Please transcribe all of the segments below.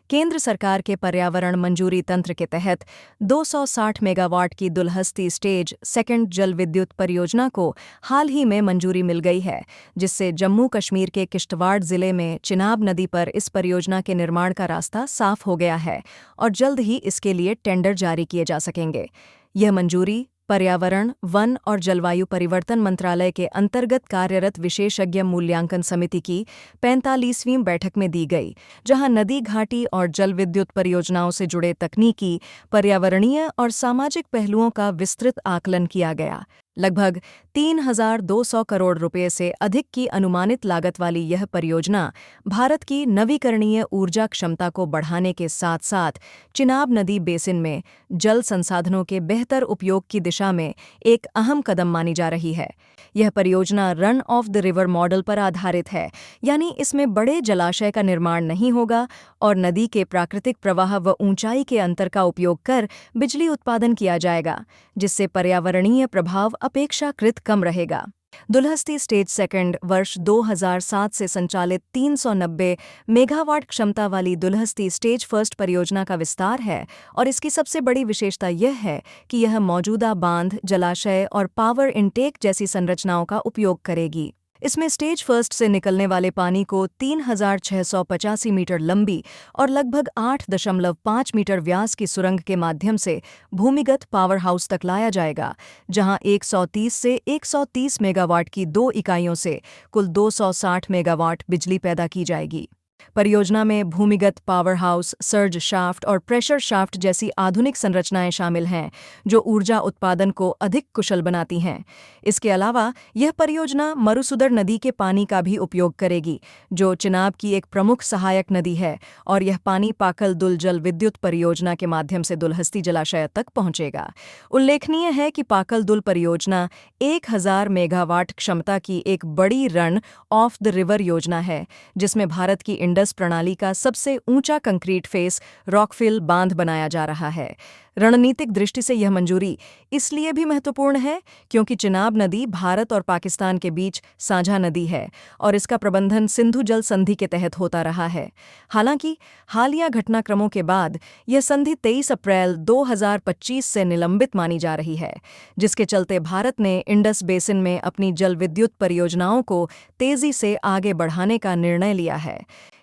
केंद्र सरकार के पर्यावरण मंजूरी तंत्र के तहत 260 मेगावाट की दुलहस्ती स्टेज सेकंड जल विद्युत परियोजना को हाल ही में मंजूरी मिल गई है, जिससे जम्मू कश्मीर के किश्तवाड़ जिले में चिनाब नदी पर इस परियोजना के निर्माण का रास्ता साफ हो गया है और जल्द ही इसके लिए टेंडर जारी किए जा सकेंगे। यह मंजूरी पर्यावरण, वन और जलवायु परिवर्तन मंत्रालय के अंतर्गत कार्यरत विशेषज्ञ मूल्यांकन समिति की 45वीं बैठक में दी गई, जहां नदी घाटी और जल विद्युत परियोजनाओं से जुड़े तकनीकी, पर्यावरणीय और सामाजिक पहलुओं का विस्तृत आकलन किया गया। लगभग 3,200 करोड़ रुपए से अधिक की अनुमानित लागत वाली यह परियोजना भारत की नवीकरणीय ऊर्जा क्षमता को बढ़ाने के साथ साथ चिनाब नदी बेसिन में जल संसाधनों के बेहतर उपयोग की दिशा में एक अहम कदम मानी जा रही है। यह परियोजना run of the river model पर आधारित है, यानी इसमें बड़े जलाशय का निर्माण नहीं होगा और नदी के प्राकृतिक प्रवाह व ऊंचाई के अंतर का उपयोग कर बिजली उत्पादन किया जाएगा, जिससे पर्यावरणीय प्रभाव अपेक्षाकृत कम रहेगा। दुलहस्ती स्टेज सेकंड वर्ष 2007 से संचालित 390 मेगावाट क्षमता वाली दुलहस्ती स्टेज फर्स्ट परियोजना का विस्तार है और इसकी सबसे बड़ी विशेषता यह है कि यह मौजूदा बांध, जलाशय और पावर इनटेक जैसी संरचनाओं का उपयोग करेगी। इसमें स्टेज फर्स्ट से निकलने वाले पानी को 3,685 मीटर लंबी और लगभग 8.5 मीटर व्यास की सुरंग के माध्यम से भूमिगत पावर हाउस तक लाया जाएगा, जहां 130 से 130 मेगावाट की 2 इकाइयों से कुल 260 मेगावाट बिजली पैदा की जाएगी। परियोजना में भूमिगत पावर हाउस, सर्ज शाफ्ट और प्रेशर शाफ्ट जैसी आधुनिक संरचनाएं शामिल हैं, जो ऊर्जा उत्पादन को अधिक कुशल बनाती हैं। इसके अलावा यह परियोजना मरुसुदर नदी के पानी का भी उपयोग करेगी, जो चिनाब की एक प्रमुख सहायक नदी है, और यह पानी पाकल दुल जल विद्युत परियोजना के माध्यम से दुलहस्ती जलाशय तक पहुंचेगा। उल्लेखनीय है कि पाकल दुल परियोजना 1,000 मेगावाट क्षमता की एक बड़ी रन ऑफ द रिवर योजना है, जिसमें भारत की इंडस प्रणाली का सबसे ऊंचा कंक्रीट फेस रॉकफिल बांध बनाया जा रहा है। रणनीतिक दृष्टि से यह मंजूरी इसलिए भी महत्वपूर्ण है क्योंकि चिनाब नदी भारत और पाकिस्तान के बीच साझा नदी है और इसका प्रबंधन सिंधु जल संधि के तहत होता रहा है। हालांकि हालिया घटनाक्रमों के बाद यह संधि 23 अप्रैल 2025 से निलंबित मानी जा रही है, जिसके चलते भारत ने इंडस बेसिन में अपनी जल विद्युत परियोजनाओं को तेजी से आगे बढ़ाने का निर्णय लिया है।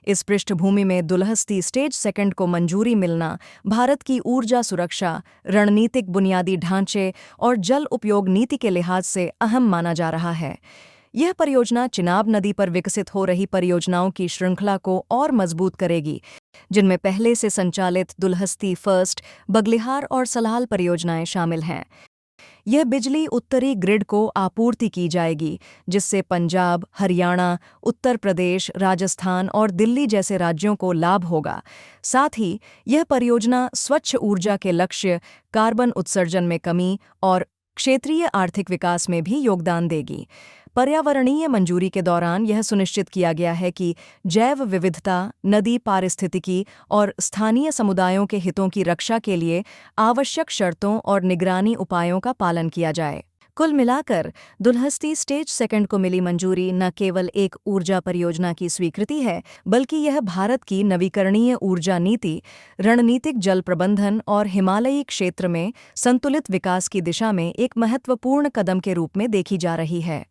इस पृष्ठभूमि में दुलहस्ती स्टेज सेकंड को मंजूरी मिलना भारत की ऊर्जा सुरक्षा, रणनीतिक बुनियादी ढांचे और जल उपयोग नीति के लिहाज से अहम माना जा रहा है। यह परियोजना चिनाब नदी पर विकसित हो रही परियोजनाओं की श्रृंखला को और मजबूत करेगी, जिनमें पहले से संचालित दुलहस्ती फर्स्ट, बगलिहार और सलाल परियोजनाएं शामिल हैं। यह बिजली उत्तरी ग्रिड को आपूर्ति की जाएगी, जिससे पंजाब, हरियाणा, उत्तर प्रदेश, राजस्थान और दिल्ली जैसे राज्यों को लाभ होगा। साथ ही यह परियोजना स्वच्छ ऊर्जा के लक्ष्य, कार्बन उत्सर्जन में कमी और क्षेत्रीय आर्थिक विकास में भी योगदान देगी। पर्यावरणीय मंजूरी के दौरान यह सुनिश्चित किया गया है कि जैव विविधता, नदी पारिस्थितिकी और स्थानीय समुदायों के हितों की रक्षा के लिए आवश्यक शर्तों और निगरानी उपायों का पालन किया जाए। कुल मिलाकर दुलहस्ती स्टेज सेकंड को मिली मंजूरी न केवल एक ऊर्जा परियोजना की स्वीकृति है, बल्कि यह भारत की नवीकरणीय ऊर्जा नीति, रणनीतिक जल प्रबंधन और हिमालयी क्षेत्र में संतुलित विकास की दिशा में एक महत्वपूर्ण कदम के रूप में देखी जा रही है।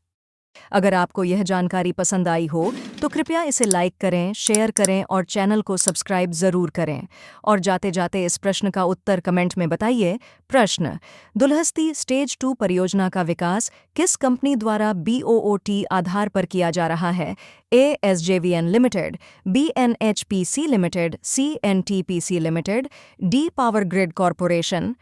अगर आपको यह जानकारी पसंद आई हो तो कृपया इसे लाइक करें, शेयर करें और चैनल को सब्सक्राइब ज़रूर करें। और जाते जाते इस प्रश्न का उत्तर कमेंट में बताइए। प्रश्न: दुलहस्ती स्टेज 2 परियोजना का विकास किस कंपनी द्वारा BOOT आधार पर किया जा रहा है? A. SJVN limited, B. NHPC limited, C. NTPC limited, D. Power grid corporation.